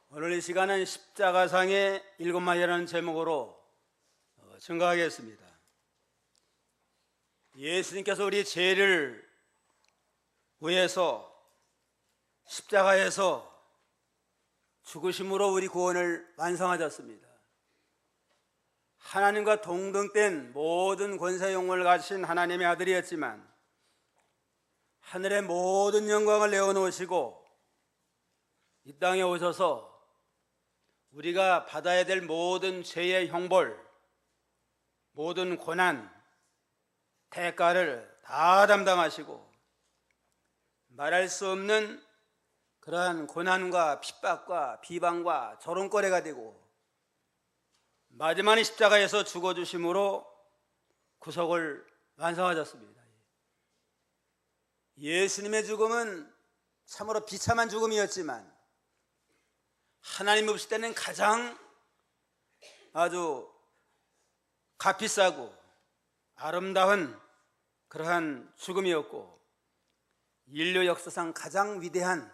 오늘 이 시간은 십자가상의 7마디라는 제목으로 증거하겠습니다. 예수님께서 우리 죄를 위해서 십자가에서 죽으심으로 우리 구원을 완성하셨습니다. 하나님과 동등된 모든 권세 영광을 가진 하나님의 아들이었지만 하늘의 모든 영광을 내어놓으시고 이 땅에 오셔서 우리가 받아야 될 모든 죄의 형벌, 모든 고난, 대가를 다 담당하시고 말할 수 없는 그러한 고난과 핍박과 비방과 조롱거리가 되고 마지막에 십자가에서 죽어주심으로 구속을 완성하셨습니다. 예수님의 죽음은 참으로 비참한 죽음이었지만 하나님 없을 때는 가장 아주 값비싸고 아름다운 그러한 죽음이었고 인류 역사상 가장 위대한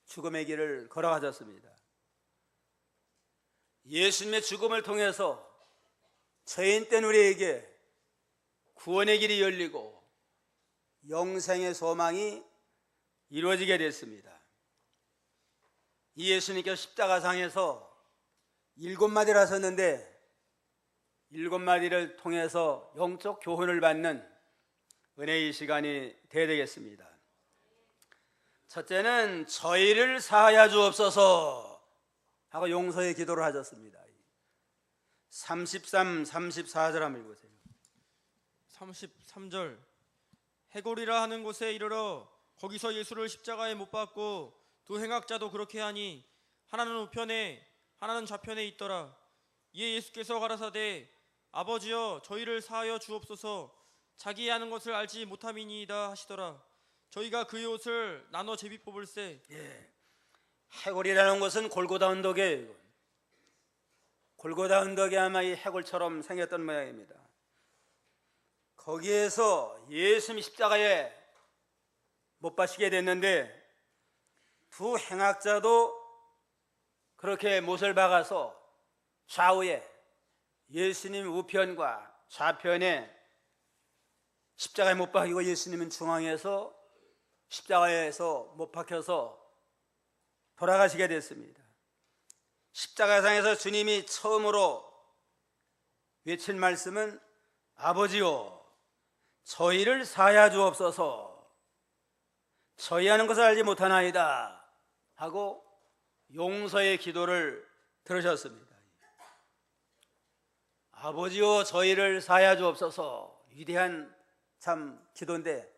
죽음의 길을 걸어가셨습니다. 예수님의 죽음을 통해서 죄인된 우리에게 구원의 길이 열리고 영생의 소망이 이루어지게 됐습니다. 이 예수님께서 십자가상에서 7마디를 하셨는데 7마디를 통해서 영적 교훈을 받는 은혜의 시간이 되어야 되겠습니다. 첫째는 저희를 사하여 주옵소서 하고 용서의 기도를 하셨습니다. 33, 34절 한번 읽으세요. 33절 해골이라 하는 곳에 이르러 거기서 예수를 십자가에 못 박고 두 행악자도 그렇게 하니 하나는 우편에 하나는 좌편에 있더라. 이에 예수께서 가라사대 아버지여 저희를 사하여 주옵소서 자기의 하는 것을 알지 못함이니이다 하시더라. 저희가 그의 옷을 나눠 제비 뽑을세. 해골이라는 것은 골고다 언덕이에요. 골고다 언덕이 아마 이 해골처럼 생겼던 모양입니다. 거기에서 예수님이 십자가에 못 박히게 됐는데 두 행악자도 그렇게 못을 박아서 좌우에 예수님 우편과 좌편에 십자가에 못 박히고 예수님은 중앙에서 십자가에서 못 박혀서 돌아가시게 됐습니다. 십자가상에서 주님이 처음으로 외친 말씀은 아버지요 저희를 사하여 주옵소서 저희 하는 것을 알지 못하나이다 하고 용서의 기도를 들으셨습니다. 아버지요 저희를 사하여 주옵소서 위대한 참 기도인데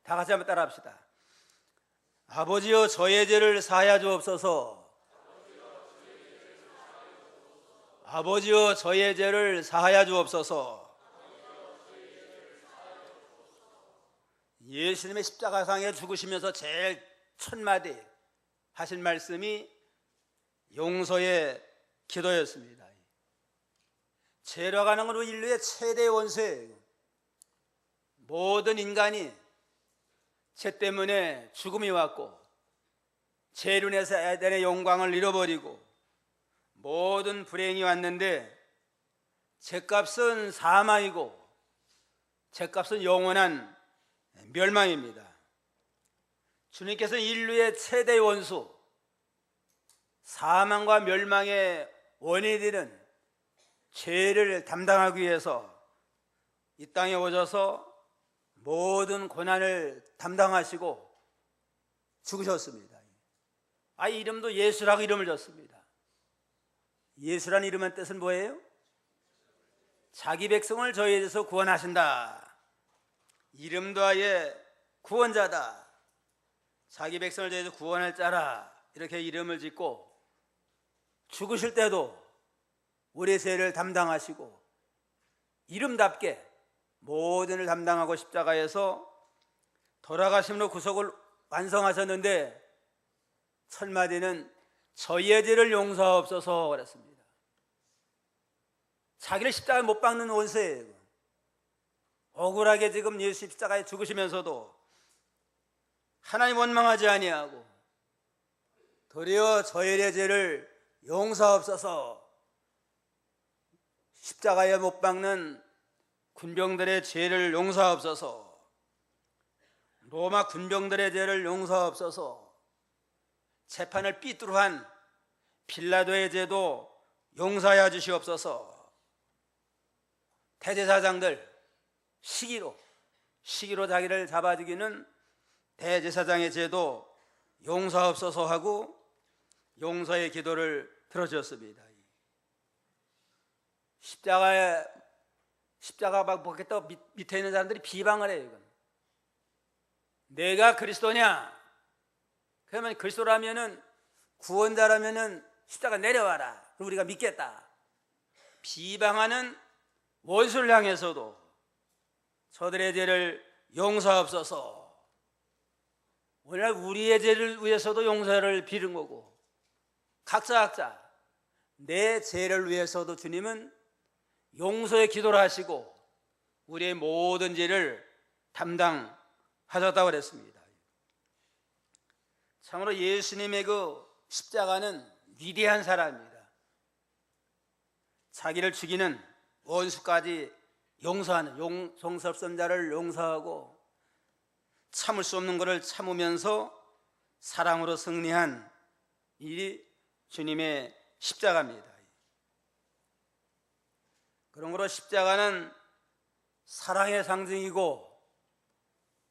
다 같이 한번 따라 합시다. 아버지여 저의 죄를 사하여 주옵소서. 아버지여 저의 죄를 사하여 주옵소서. 예수님의 십자가상에 죽으시면서 제일 첫 마디 하신 말씀이 용서의 기도였습니다. 죄라고 하는 건 인류의 최대 원수예요. 모든 인간이 죄 때문에 죽음이 왔고 죄로 인해서 에덴의 영광을 잃어버리고 모든 불행이 왔는데 죄값은 사망이고 죄값은 영원한 멸망입니다. 주님께서는 인류의 최대 원수 사망과 멸망의 원인이 되는 죄를 담당하기 위해서 이 땅에 오셔서 모든 고난을 담당하시고 죽으셨습니다. 이름도 예수라고 이름을 줬습니다. 예수라는 이름의 뜻은 뭐예요? 자기 백성을 저희에게서 구원하신다. 이름도 아예 구원자다. 자기 백성을 저희에서 구원할 자라 이렇게 이름을 짓고 죽으실 때도 우리의 죄를 담당하시고 이름답게 모든을 담당하고 십자가에서 돌아가심으로 구속을 완성하셨는데 첫 마디는 저희의 죄를 용서하옵소서 그랬습니다. 자기를 십자가에 못 박는 원수예요. 억울하게 지금 예수 십자가에 죽으시면서도 하나님 원망하지 아니하고 도리어 저희의 죄를 용서하옵소서. 십자가에 못 박는 군병들의 죄를 용서하옵소서. 로마 군병들의 죄를 용서하옵소서. 재판을 삐뚤어한 빌라도의 죄도 용서하여 주시옵소서. 대제사장들 시기로 자기를 잡아 죽이는 대제사장의 죄도 용서하옵소서 하고 용서의 기도를 들어주었습니다. 십자가 막 벗겠다고 밑에 있는 사람들이 비방을 해요. 이건. 내가 그리스도냐? 그러면 그리스도라면은 구원자라면은 십자가 내려와라. 그럼 우리가 믿겠다. 비방하는 원수를 향해서도 저들의 죄를 용서하옵소서. 오늘날 우리의 죄를 위해서도 용서를 비는 거고 각자 내 죄를 위해서도 주님은 용서의 기도를 하시고 우리의 모든 죄를 담당하셨다고 그랬습니다. 참으로 예수님의 그 십자가는 위대한 사랑입니다. 자기를 죽이는 원수까지 용서하는 용서없는 자를 용서하고 참을 수 없는 것을 참으면서 사랑으로 승리한 이 주님의 십자가입니다. 그러므로 십자가는 사랑의 상징이고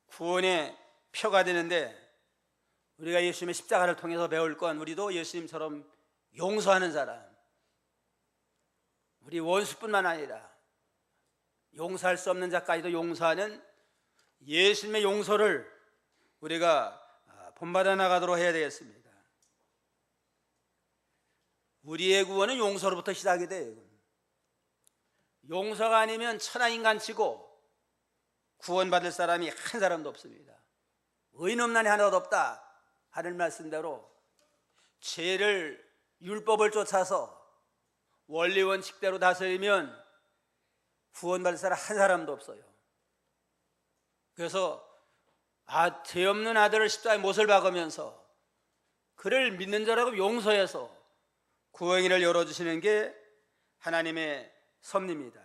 구원의 표가 되는데 우리가 예수님의 십자가를 통해서 배울 건 우리도 예수님처럼 용서하는 사람, 우리 원수뿐만 아니라 용서할 수 없는 자까지도 용서하는 예수님의 용서를 우리가 본받아 나가도록 해야 되겠습니다. 우리의 구원은 용서로부터 시작이 돼요. 용서가 아니면 천하인간치고 구원받을 사람이 한 사람도 없습니다. 의인 없나니 하나도 없다 하는 말씀대로 죄를 율법을 쫓아서 원리 원칙대로 다스리면 구원받을 사람 한 사람도 없어요. 그래서 죄 없는 아들을 십자가에 못을 박으면서 그를 믿는 자라고 용서해서 구원의 길을 열어주시는 게 하나님의 섭리입니다.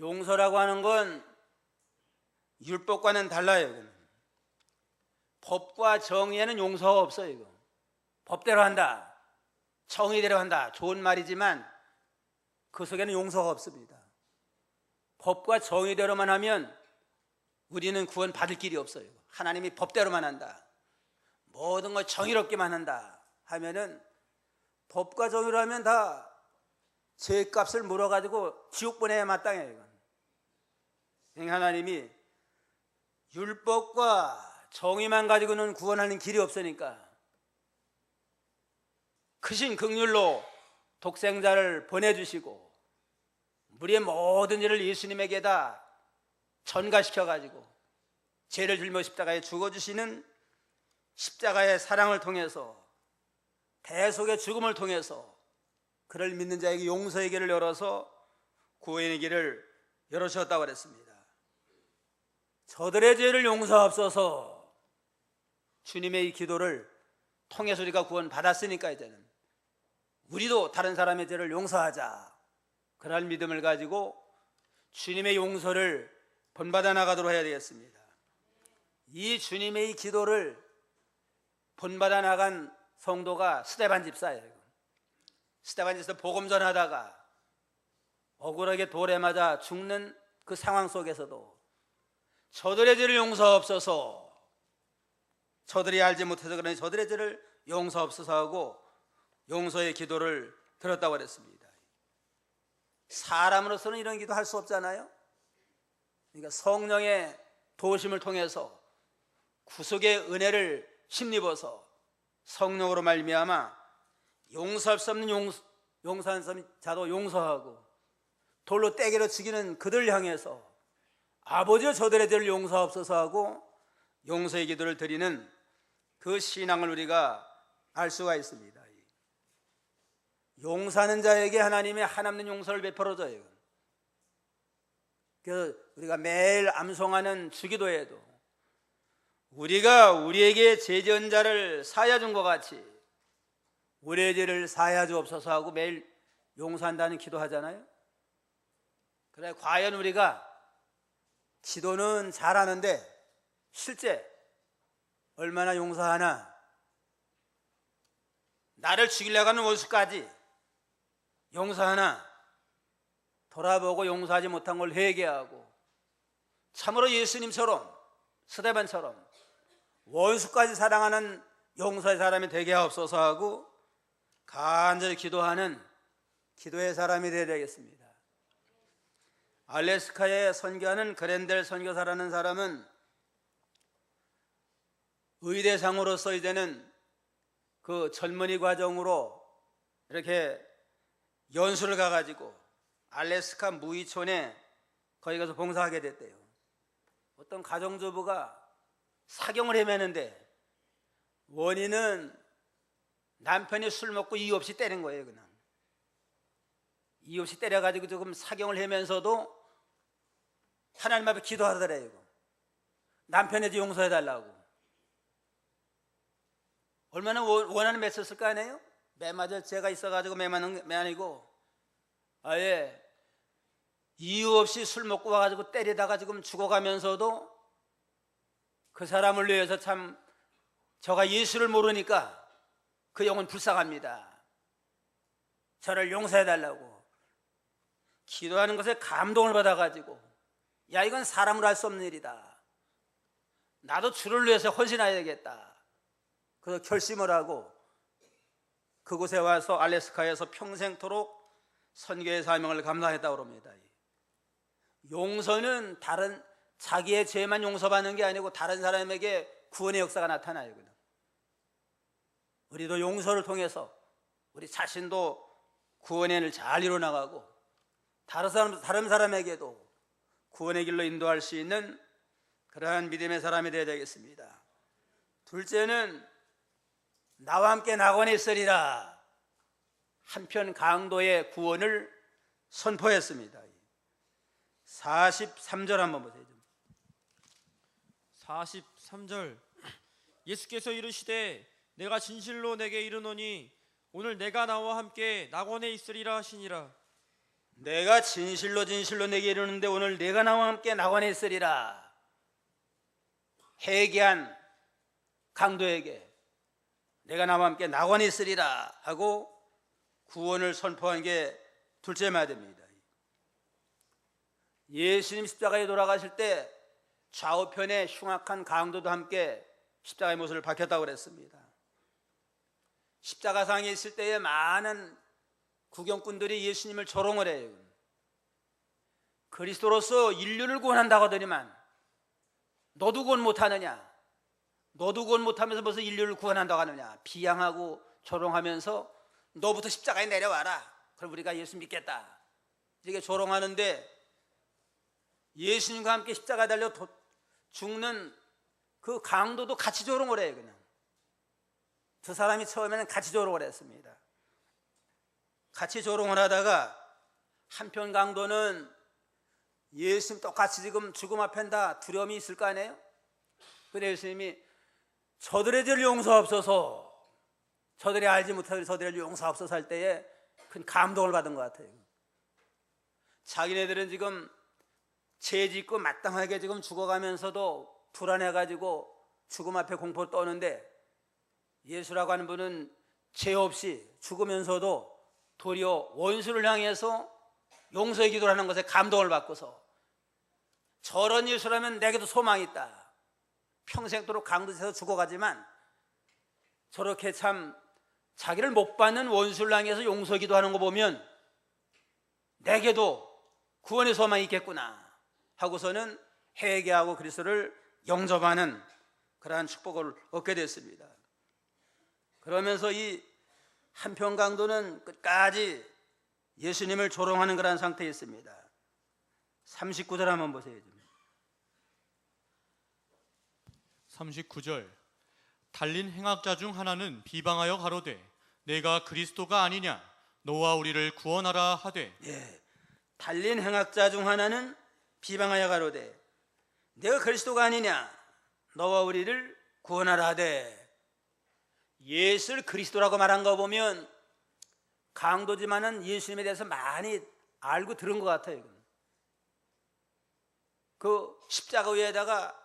용서라고 하는 건 율법과는 달라요. 법과 정의에는 용서가 없어요. 이거. 법대로 한다, 정의대로 한다, 좋은 말이지만 그 속에는 용서가 없습니다. 법과 정의대로만 하면 우리는 구원 받을 길이 없어요. 하나님이 법대로만 한다, 모든 걸 정의롭게만 한다 하면은 법과 정의로 하면 다 죄값을 물어가지고 지옥 보내야 마땅해요. 이건. 하나님이 율법과 정의만 가지고는 구원하는 길이 없으니까 크신 긍휼로 독생자를 보내주시고 우리의 모든 죄를 예수님에게다 전가시켜가지고 죄를 짊어 십자가에 죽어주시는 십자가의 사랑을 통해서 대속의 죽음을 통해서 그를 믿는 자에게 용서의 길을 열어서 구원의 길을 열어주셨다고 그랬습니다. 저들의 죄를 용서하옵소서. 주님의 이 기도를 통해서 우리가 구원 받았으니까 이제는 우리도 다른 사람의 죄를 용서하자, 그런 믿음을 가지고 주님의 용서를 본받아 나가도록 해야 되겠습니다. 이 주님의 이 기도를 본받아 나간 성도가 스데반 집사예요. 스데반 집사 복음 전하다가 억울하게 돌에 맞아 죽는 그 상황 속에서도 저들의 죄를 용서하옵소서, 저들이 알지 못해서 그러니 저들의 죄를 용서하옵소서 하고 용서의 기도를 드렸다고 그랬습니다. 사람으로서는 이런 기도 할 수 없잖아요. 그러니까 성령의 도우심을 통해서 구속의 은혜를 힘입어서 성령으로 말미암아 용서할 수 없는 용서하는 자도 용서하고 돌로 떼기로 죽이는 그들 향해서 아버지여 저들의 죄를 용서하옵소서 하고 용서의 기도를 드리는 그 신앙을 우리가 알 수가 있습니다. 용서하는 자에게 하나님의 한없는 용서를 베풀어줘요. 그래서 우리가 매일 암송하는 주기도에도 우리가 우리에게 죄 지은 자를 사하여 준 것 같이 우리의 죄를 사하여 주옵소서 하고 매일 용서한다는 기도하잖아요. 그래, 과연 우리가 기도는 잘하는데 실제 얼마나 용서하나? 나를 죽이려고 하는 원수까지 용서하나? 돌아보고 용서하지 못한 걸 회개하고 참으로 예수님처럼 스데반처럼 원수까지 사랑하는 용서의 사람이 되게 하옵소서 하고 간절히 기도하는 기도의 사람이 되어야 되겠습니다. 알래스카에 선교하는 그랜델 선교사라는 사람은 의대상으로서 이제는 그 젊은이 과정으로 이렇게 연수를 가가지고 알래스카 무이촌에 거기 가서 봉사하게 됐대요. 어떤 가정주부가 사경을 헤매는데 원인은 남편이 술 먹고 이유 없이 때린 거예요. 그냥 이유 없이 때려가지고 조금 사경을 헤면서도 하나님 앞에 기도하더래요. 남편에게 용서해달라고. 얼마나 원한을 맺었을 거 아니에요? 매 맞을 죄가 있어가지고 매 맞는 매 아니고 아예 이유 없이 술 먹고 와가지고 때리다가 지금 죽어가면서도 그 사람을 위해서 참 저가 예수를 모르니까 그 영혼 불쌍합니다. 저를 용서해달라고 기도하는 것에 감동을 받아가지고 야, 이건 사람으로 할 수 없는 일이다. 나도 주를 위해서 헌신해야겠다. 그래서 결심을 하고 그곳에 와서 알래스카에서 평생토록 선교의 사명을 감당했다고 합니다. 용서는 다른 자기의 죄만 용서받는 게 아니고 다른 사람에게 구원의 역사가 나타나요. 우리도 용서를 통해서 우리 자신도 구원의 일을 잘 이뤄나가고 다른 사람에게도 구원의 길로 인도할 수 있는 그러한 믿음의 사람이 되어야 되겠습니다. 둘째는 나와 함께 낙원에 있으리라. 한편 강도의 구원을 선포했습니다. 43절 한번 보세요. 43절 예수께서 이르시되 내가 진실로 내게 이르노니 오늘 내가 나와 함께 낙원에 있으리라 하시니라. 내가 진실로 내게 이르는데 오늘 내가 나와 함께 낙원에 있으리라. 회개한 강도에게 내가 나와 함께 낙원에 있으리라 하고 구원을 선포한 게 둘째 마디입니다. 예수님 십자가에 돌아가실 때 좌우편에 흉악한 강도도 함께 십자가의 못을 박혔다고 그랬습니다. 십자가상에 있을 때에 많은 구경꾼들이 예수님을 조롱을 해요. 그리스도로서 인류를 구원한다고 하더니만 너도 구원 못하느냐? 너도 구원 못하면서 무슨 인류를 구원한다고 하느냐? 비양하고 조롱하면서 너부터 십자가에 내려와라. 그럼 우리가 예수 믿겠다. 이렇게 조롱하는데 예수님과 함께 십자가에 달려 죽는 그 강도도 같이 조롱을 해요. 그냥 두 사람이 처음에는 같이 조롱을 했습니다. 같이 조롱을 하다가 한편 강도는 예수님 똑같이 지금 죽음 앞엔다 두려움이 있을 거 아니에요? 그래서 예수님이 저들의 죄를 용서하옵소서, 저들이 알지 못하는 저들의 죄를 용서하옵소서 할 때에 큰 감동을 받은 것 같아요. 자기네들은 지금 죄 짓고 마땅하게 지금 죽어가면서도 불안해가지고 죽음 앞에 공포를 떠는데 예수라고 하는 분은 죄 없이 죽으면서도 도리어 원수를 향해서 용서의 기도를 하는 것에 감동을 받고서 저런 예수라면 내게도 소망이 있다. 평생도록 강도에서 죽어가지만 저렇게 참 자기를 못 받는 원수를 향해서 용서의 기도하는 거 보면 내게도 구원의 소망이 있겠구나 하고서는 회개하고 그리스도를 영접하는 그러한 축복을 얻게 됐습니다. 그러면서 이 한편 강도는 끝까지 예수님을 조롱하는 그런 상태에 있습니다. 39절 한번 보세요. 39절 달린 행악자 중 하나는 비방하여 가로되 내가 그리스도가 아니냐 너와 우리를 구원하라 하되. 달린 행악자 중 하나는 비방하여 가로되 내가 그리스도가 아니냐 너와 우리를 구원하라 하되, 예수를 그리스도라고 말한 거 보면 강도지만은 예수님에 대해서 많이 알고 들은 것 같아요. 그 십자가 위에다가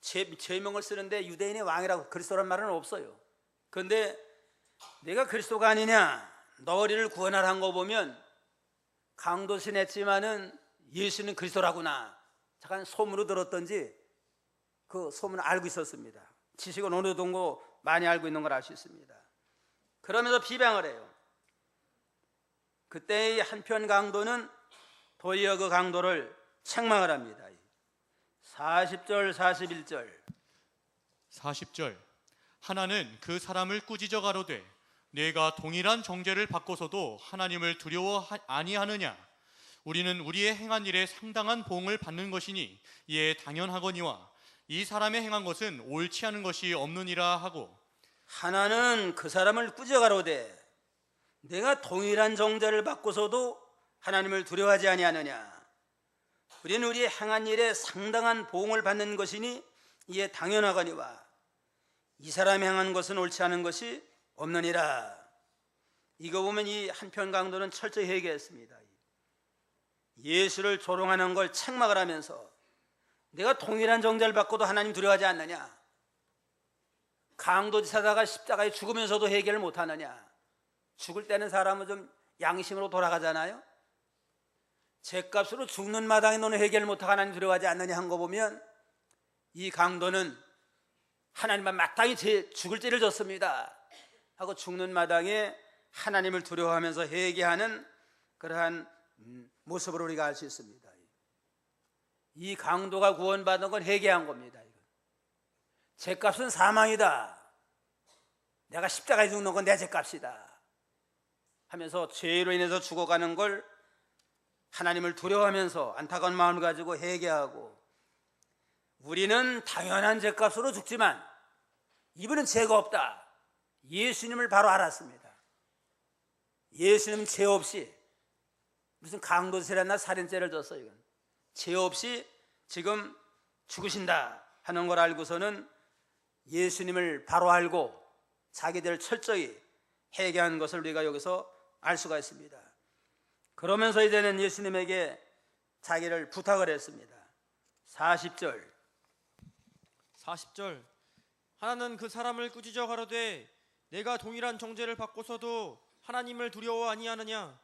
제명을 쓰는데 유대인의 왕이라고 그리스도란 말은 없어요. 그런데 내가 그리스도가 아니냐, 너희를 구원하라 한 거 보면 강도신 했지만은 예수는 그리스도라구나, 잠깐 소문으로 들었던지 그 소문을 알고 있었습니다. 지식은 어느 정도 많이 알고 있는 걸 알 수 있습니다. 그러면서 비방을 해요. 그때의 한편 강도는 도리어 그 강도를 책망을 합니다. 40절 41절 40절 하나는 그 사람을 꾸짖어 가로되 내가 동일한 정죄를 받고서도 하나님을 두려워 아니하느냐. 우리는 우리의 행한 일에 상당한 보응을 받는 것이니 이에 당연하거니와 이 사람의 행한 것은 옳지 않은 것이 없느니라 하고, 하나는 그 사람을 꾸짖어 가로되 내가 동일한 정죄를 받고서도 하나님을 두려워하지 아니하느냐. 우리는 우리의 행한 일에 상당한 보응을 받는 것이니 이에 당연하거니와 이 사람이 행한 것은 옳지 않은 것이 없느니라. 이거 보면 이 한편 강도는 철저히 회개했습니다. 예수를 조롱하는 걸 책망을 하면서 내가 동일한 정죄를 받고도 하나님 두려워하지 않느냐. 강도지사다가 십자가에 죽으면서도 회개를 못하느냐. 죽을 때는 사람은 좀 양심으로 돌아가잖아요. 죗값으로 죽는 마당에 너는 회개를 못하고 하나님 두려워하지 않느냐 한 거 보면 이 강도는 하나님만 마땅히 죽을 죄를 졌습니다 하고 죽는 마당에 하나님을 두려워하면서 회개하는 그러한 모습을 우리가 알 수 있습니다. 이 강도가 구원받은 건 회개한 겁니다. 죗값은 사망이다. 내가 십자가에 죽는 건 내 죗값이다 하면서 죄로 인해서 죽어가는 걸 하나님을 두려워하면서 안타까운 마음을 가지고 회개하고, 우리는 당연한 죄값으로 죽지만 이분은 죄가 없다. 예수님을 바로 알았습니다. 예수님은 죄 없이 무슨 강도죄나 살인죄를 졌어요. 죄 없이 지금 죽으신다 하는 걸 알고서는 예수님을 바로 알고 자기들 철저히 회개한 것을 우리가 여기서 알 수가 있습니다. 그러면서 이제는 예수님에게 자기를 부탁을 했습니다. 40절 하나는 그 사람을 꾸짖어 가로되 내가 동일한 정죄를 받고서도 하나님을 두려워 아니하느냐.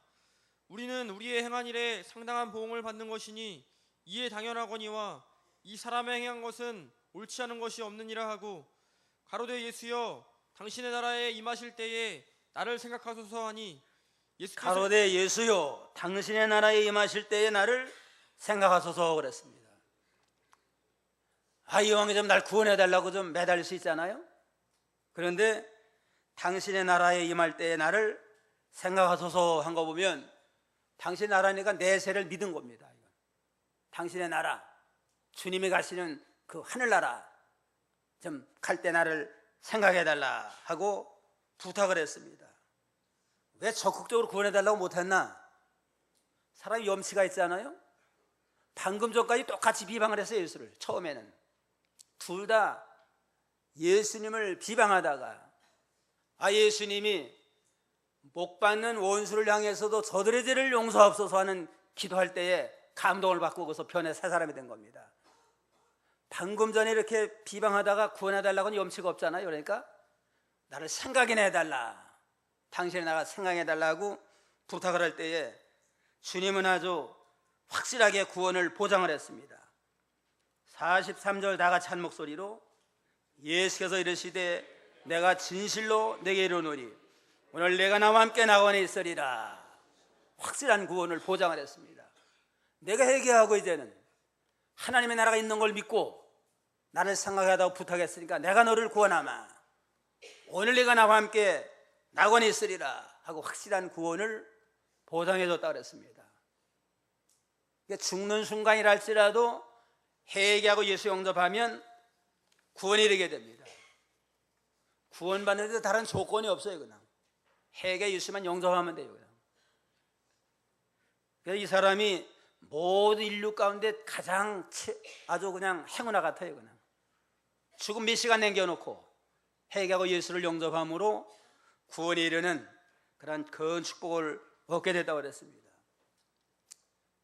우리는 우리의 행한 일에 상당한 보응을 받는 것이니 이에 당연하거니와 이 사람의 행한 것은 옳지 않은 것이 없느니라 하고, 가로되 예수여 당신의 나라에 임하실 때에 나를 생각하소서 하니, 예수께서 가로되 예수여 당신의 나라에 임하실 때에 나를 생각하소서 그랬습니다. 이왕에 좀 날 구원해달라고 좀 매달릴 수 있잖아요. 그런데 당신의 나라에 임할 때에 나를 생각하소서 한 거 보면 당신의 나라니까 내세를 믿은 겁니다. 당신의 나라, 주님이 가시는 그 하늘나라 좀 갈 때 나를 생각해달라 하고 부탁을 했습니다. 왜 적극적으로 구원해달라고 못했나? 사람이 염치가 있잖아요. 방금 전까지 똑같이 비방을 했어요. 예수를 처음에는 둘 다 예수님을 비방하다가 예수님이 목 받는 원수를 향해서도 저들의 죄를 용서하옵소서 하는 기도할 때에 감동을 받고 거기서 변해 새 사람이 된 겁니다. 방금 전에 이렇게 비방하다가 구원해달라고는 염치가 없잖아요. 그러니까 나를 생각이나 해달라, 당신의 나라 생각해달라고 부탁을 할 때에 주님은 아주 확실하게 구원을 보장을 했습니다. 43절 다 같이 한 목소리로 예수께서 이르시되 내가 진실로 내게 이르노니 오늘 내가 나와 함께 낙원에 있으리라. 확실한 구원을 보장을 했습니다. 내가 회개하고 이제는 하나님의 나라가 있는 걸 믿고 나를 생각하다고 부탁했으니까 내가 너를 구원하마. 오늘 내가 나와 함께 낙원에 있으리라 하고 확실한 구원을 보장해줬다 그랬습니다. 죽는 순간이라 할지라도 회개하고 예수 영접하면 구원에 이르게 됩니다. 구원받는 데 다른 조건이 없어요. 그냥 회개 예수만 영접하면 돼요. 그냥. 그래서 이 사람이 모든 인류 가운데 가장 아주 그냥 행운아 같아요. 그냥 죽음 몇 시간 남겨놓고 회개하고 예수를 영접함으로 구원에 이르는 그런 큰 축복을 얻게 됐다고 그랬습니다.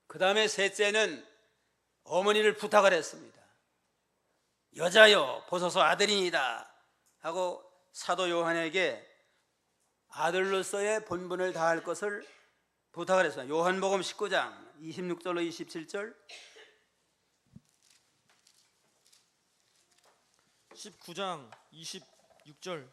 그 다음에 셋째는 어머니를 부탁을 했습니다. 여자여 보소서 아들이니이다 하고 사도 요한에게 아들로서의 본분을 다할 것을 부탁을 했어요. 요한복음 19장 26절로 27절 19장 26절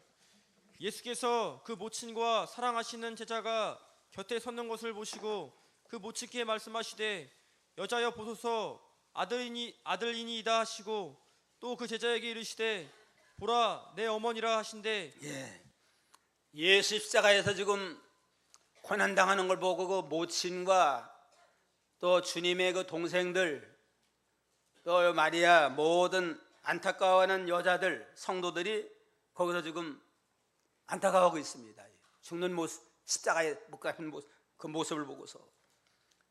예수께서 그 모친과 사랑하시는 제자가 곁에 섰는 것을 보시고 그 모친께 말씀하시되 여자여 보소서 아들이니이다 하시고 또 그 제자에게 이르시되 보라 내 어머니라 하신대. 예수 십자가에서 지금 고난당하는 걸 보고 그 모친과 또 주님의 그 동생들 또 마리아 모든 안타까워하는 여자들 성도들이 거기서 지금 안타까워하고 있습니다. 죽는 모습 십자가에 못 박힌 모습, 그 모습을 보고서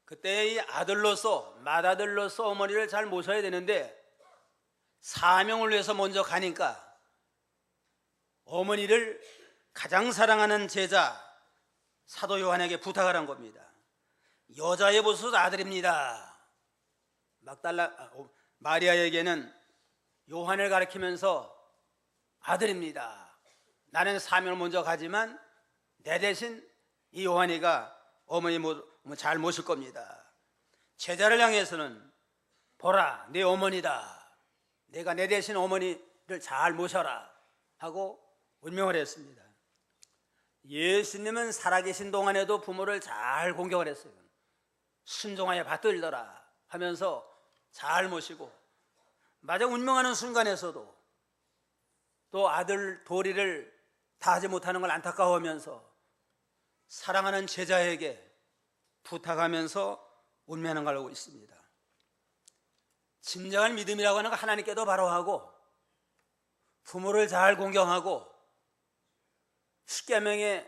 그때 이 아들로서 맏아들로서 어머니를 잘 모셔야 되는데 사명을 위해서 먼저 가니까 어머니를 가장 사랑하는 제자 사도 요한에게 부탁을 한 겁니다. 여자의 보소서 아들입니다. 마리아에게는 요한을 가리키면서 아들입니다. 나는 사명을 먼저 가지만 내 대신 이 요한이가 어머니 잘 모실 겁니다. 제자를 향해서는 보라 내 어머니다. 내가 내 대신 어머니를 잘 모셔라 하고 운명을 했습니다. 예수님은 살아계신 동안에도 부모를 잘 공경을 했어요. 순종하여 받들더라 하면서 잘 모시고 마저 운명하는 순간에서도 또 아들 도리를 다하지 못하는 걸 안타까워하면서 사랑하는 제자에게 부탁하면서 운명하는 걸 알고 있습니다. 진정한 믿음이라고 하는 건 하나님께도 바로하고 부모를 잘 공경하고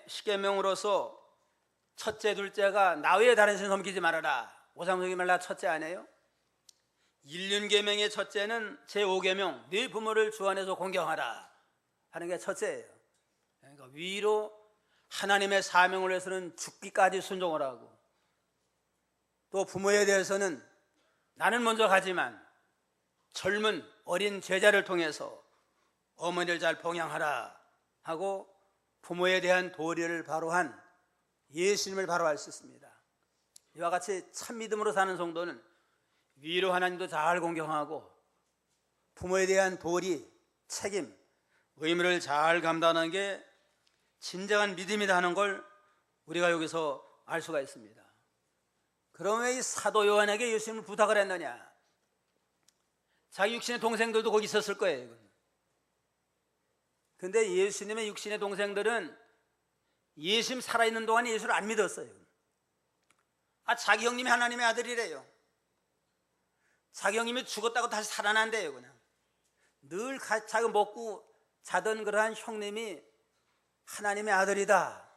십계명으로서 첫째 둘째가 나 외에 다른 신 섬기지 말아라. 오상속이 말라 첫째 아니에요? 일륜계명의 첫째는 제5계명 네 부모를 주 안에서 공경하라 하는 게 첫째예요. 그러니까 위로 하나님의 사명을 위해서는 죽기까지 순종을 하고 또 부모에 대해서는 나는 먼저 가지만 젊은 어린 제자를 통해서 어머니를 잘 봉양하라 하고 부모에 대한 도리를 바로한 예수님을 바로할 수 있습니다. 이와 같이 참 믿음으로 사는 성도는 위로 하나님도 잘 공경하고 부모에 대한 도리, 책임, 의무를 잘 감당하는 게 진정한 믿음이다 하는 걸 우리가 여기서 알 수가 있습니다. 그러면 이 사도 요한에게 예수님을 부탁을 했느냐? 자기 육신의 동생들도 거기 있었을 거예요. 근데 예수님의 육신의 동생들은 예수님 살아있는 동안 예수를 안 믿었어요. 자기 형님이 하나님의 아들이래요. 자기 형님이 죽었다고 다시 살아난대요. 그냥 늘 자기 먹고 자던 그러한 형님이 하나님의 아들이다,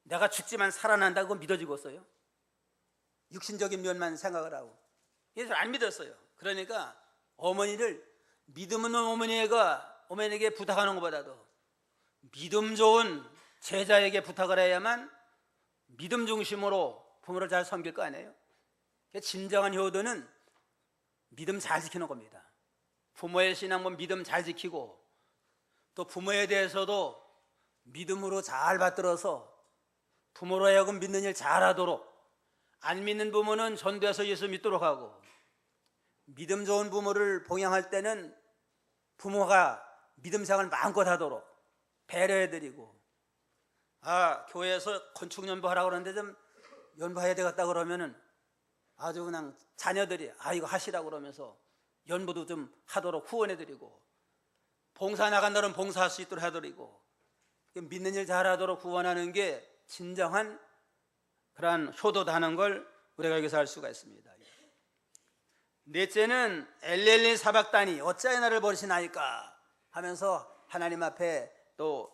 내가 죽지만 살아난다고 믿어지겠어요? 육신적인 면만 생각을 하고 예수를 안 믿었어요. 그러니까 어머니를 믿음 없는 어머니에게 부탁하는 것보다도 믿음 좋은 제자에게 부탁을 해야만 믿음 중심으로 부모를 잘 섬길 거 아니에요? 진정한 효도는 믿음 잘 지키는 겁니다. 부모의 신앙은 믿음 잘 지키고 또 부모에 대해서도 믿음으로 잘 받들어서 부모로 하여금 믿는 일 잘하도록, 안 믿는 부모는 전도해서 예수 믿도록 하고, 믿음 좋은 부모를 봉양할 때는 부모가 믿음 생활을 마음껏 하도록 배려해드리고, 교회에서 건축 연구하라고 그러는데 좀 연구해야 되겠다 그러면은 아주 그냥 자녀들이 이거 하시라고 그러면서 연구도 좀 하도록 후원해드리고, 봉사 나간다면 봉사할 수 있도록 해드리고, 믿는 일 잘하도록 후원하는 게 진정한 그러한 효도다 하는 걸 우리가 여기서 알 수가 있습니다. 넷째는 엘렐리 사박다니 어찌하여 나를 버리시나이까 하면서 하나님 앞에 또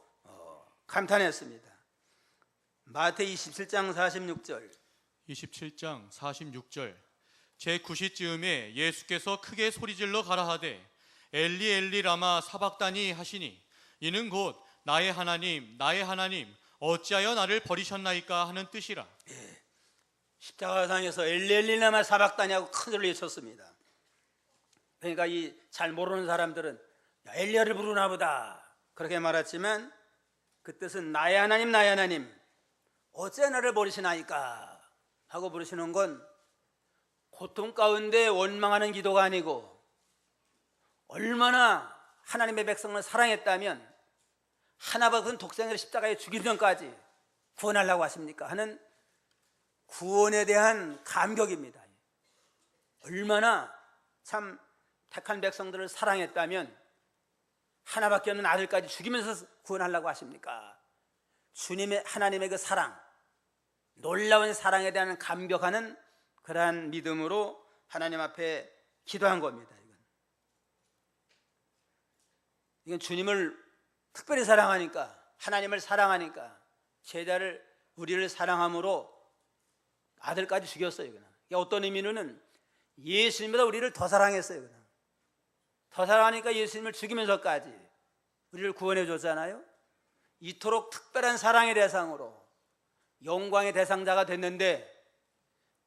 감탄했습니다. 마태이 27장 46절 27장 46절 제9시쯤에 예수께서 크게 소리질러 가라하되 엘리 엘리 라마 사박다니 하시니 이는 곧 나의 하나님 어찌하여 나를 버리셨나이까 하는 뜻이라. 십자가상에서 엘리엘리나마 사박다냐고 큰 소리를 외쳤습니다. 그러니까 이 잘 모르는 사람들은 야, 엘리야를 부르나 보다 그렇게 말했지만 그 뜻은 나의 하나님 어째 나를 버리시나이까 하고 부르시는 건 고통 가운데 원망하는 기도가 아니고 얼마나 하나님의 백성을 사랑했다면 하나밖은 독생자를 십자가에 죽이기 전까지 구원하려고 하십니까 하는 구원에 대한 감격입니다. 얼마나 참 택한 백성들을 사랑했다면 하나밖에 없는 아들까지 죽이면서 구원하려고 하십니까? 주님의 하나님의 그 사랑, 놀라운 사랑에 대한 감격하는 그러한 믿음으로 하나님 앞에 기도한 겁니다. 이건 주님을 특별히 사랑하니까, 하나님을 사랑하니까 제자를 우리를 사랑함으로 아들까지 죽였어요. 그냥. 어떤 의미로는 예수님보다 우리를 더 사랑했어요. 그냥. 더 사랑하니까 예수님을 죽이면서까지 우리를 구원해 줬잖아요. 이토록 특별한 사랑의 대상으로 영광의 대상자가 됐는데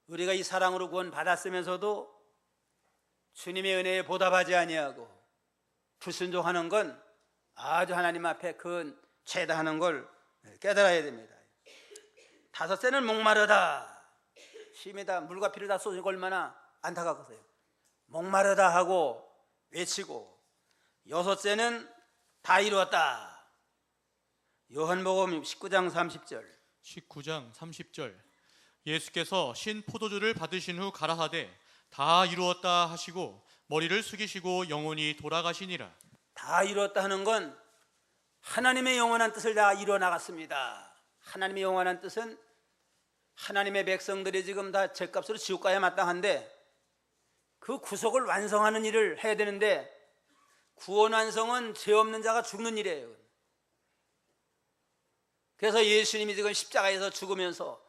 우리가 이 사랑으로 구원 받았으면서도 주님의 은혜에 보답하지 아니하고 불순종하는 건 아주 하나님 앞에 큰 죄다 하는 걸 깨달아야 됩니다. 다섯째는 목마르다. 심히다 물과 피를 다 쏟으니까 얼마나 안타깝겠어요. 목마르다 하고 외치고, 여섯째는 다 이루었다. 요한복음 19장 30절. 19장 30절. 예수께서 신 포도주를 받으신 후 가라사대 다 이루었다 하시고 머리를 숙이시고 영원히 돌아가시니라. 다 이루었다 하는 건 하나님의 영원한 뜻을 다 이루어 나갔습니다. 하나님의 영원한 뜻은 하나님의 백성들이 지금 다 죄값으로 지옥 가야 마땅한데 그 구속을 완성하는 일을 해야 되는데 구원 완성은 죄 없는 자가 죽는 일이에요. 그래서 예수님이 지금 십자가에서 죽으면서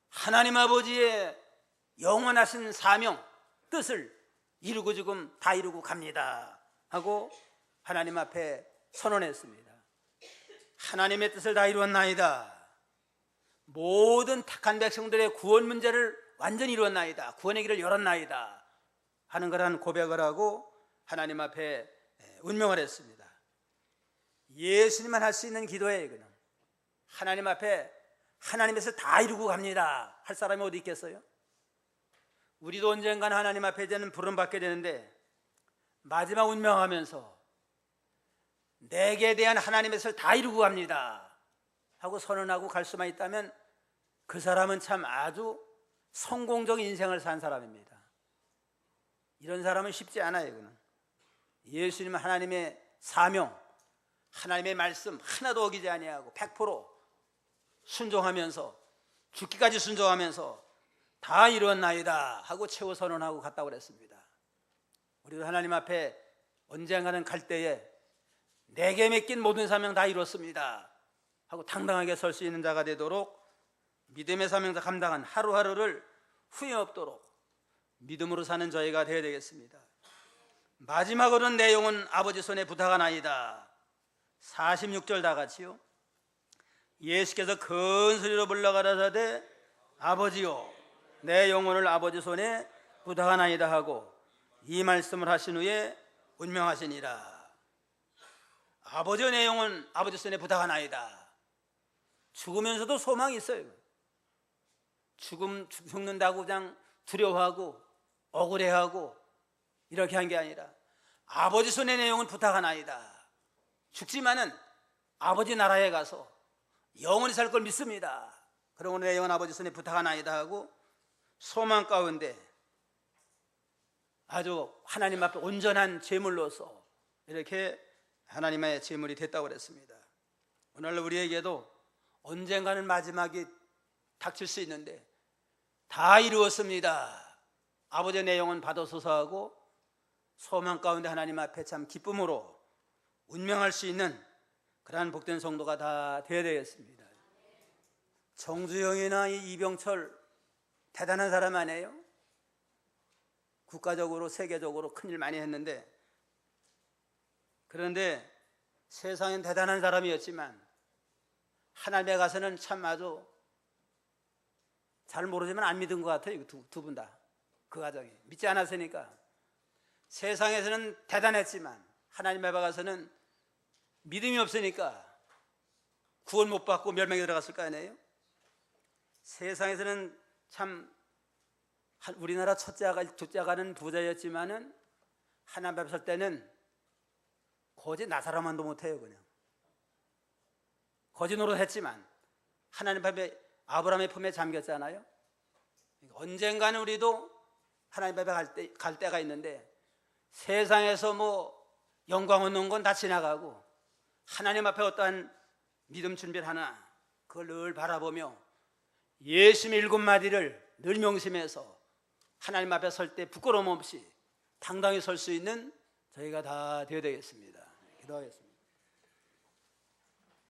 하나님 아버지의 영원하신 사명, 뜻을 이루고 지금 다 이루고 갑니다 하고 하나님 앞에 선언했습니다. 하나님의 뜻을 다 이루었나이다. 모든 택한 백성들의 구원 문제를 완전히 이루었나이다. 구원의 길을 열었나이다 하는 그러한 고백을 하고 하나님 앞에 운명을 했습니다. 예수님만 할 수 있는 기도예요. 이거는. 하나님 앞에 하나님에서 다 이루고 갑니다 할 사람이 어디 있겠어요? 우리도 언젠가는 하나님 앞에 이제는 부름받게 되는데 마지막 운명하면서 내게 대한 하나님의 뜻을 다 이루고 갑니다 하고 선언하고 갈 수만 있다면 그 사람은 참 아주 성공적인 인생을 산 사람입니다. 이런 사람은 쉽지 않아요. 이거는. 예수님은 하나님의 사명, 하나님의 말씀 하나도 어기지 아니하고 100% 순종하면서 죽기까지 순종하면서 다 이루었나이다 하고 최후 선언하고 갔다고 그랬습니다. 우리도 하나님 앞에 언젠가는 갈 때에 내게 맡긴 모든 사명 다 이뤘습니다 하고 당당하게 설 수 있는 자가 되도록 믿음의 사명자 감당한 하루하루를 후회 없도록 믿음으로 사는 저희가 되어야 되겠습니다. 마지막으로는 내 영혼 아버지 손에 부탁하나이다. 46절 다 같이요. 예수께서 큰 소리로 불러 가라사대 아버지요 내 영혼을 아버지 손에 부탁하나이다 하고 이 말씀을 하신 후에 운명하시니라. 아버지요 내 영혼 아버지 손에 부탁하나이다. 죽으면서도 소망이 있어요. 죽는다고 그냥 두려워하고 억울해하고 이렇게 한 게 아니라 아버지 손에 내 영혼 부탁하나이다. 죽지만은 아버지 나라에 가서 영원히 살 걸 믿습니다. 그러므로 내 영혼 아버지 손에 부탁하나이다 하고 소망 가운데 아주 하나님 앞에 온전한 제물로서 이렇게 하나님의 제물이 됐다고 그랬습니다. 오늘 우리에게도 언젠가는 마지막이 닥칠 수 있는데 다 이루었습니다. 아버지 내 영혼 받아소서 하고 소망 가운데 하나님 앞에 참 기쁨으로 운명할 수 있는 그러한 복된 성도가 다 되어야 되겠습니다. 정주영이나 이병철 대단한 사람 아니에요? 국가적으로 세계적으로 큰일 많이 했는데 그런데 세상엔 대단한 사람이었지만 하나님에 가서는 참 아주 잘 모르지만 안 믿은 것 같아요. 두 분 다. 그 가정이 믿지 않았으니까. 세상에서는 대단했지만 하나님 앞에 가서는 믿음이 없으니까 구원 못 받고 멸망에 들어갔을 거 아니에요. 세상에서는 참 우리나라 첫째가 둘째가는 부자였지만은 하나님 앞에 설 때는 거지 나 사람만도 못해요. 그냥 거지 노릇했지만 하나님 앞에 아브라함의 품에 잠겼잖아요. 언젠가는 우리도 하나님 앞에 갈 때가 있는데 세상에서 뭐 영광 얻는 건 다 지나가고 하나님 앞에 어떠한 믿음 준비를 하나 그걸 늘 바라보며 예수님의 7마디를 늘 명심해서 하나님 앞에 설 때 부끄러움 없이 당당히 설 수 있는 저희가 다 되어야 되겠습니다. 기도하겠습니다.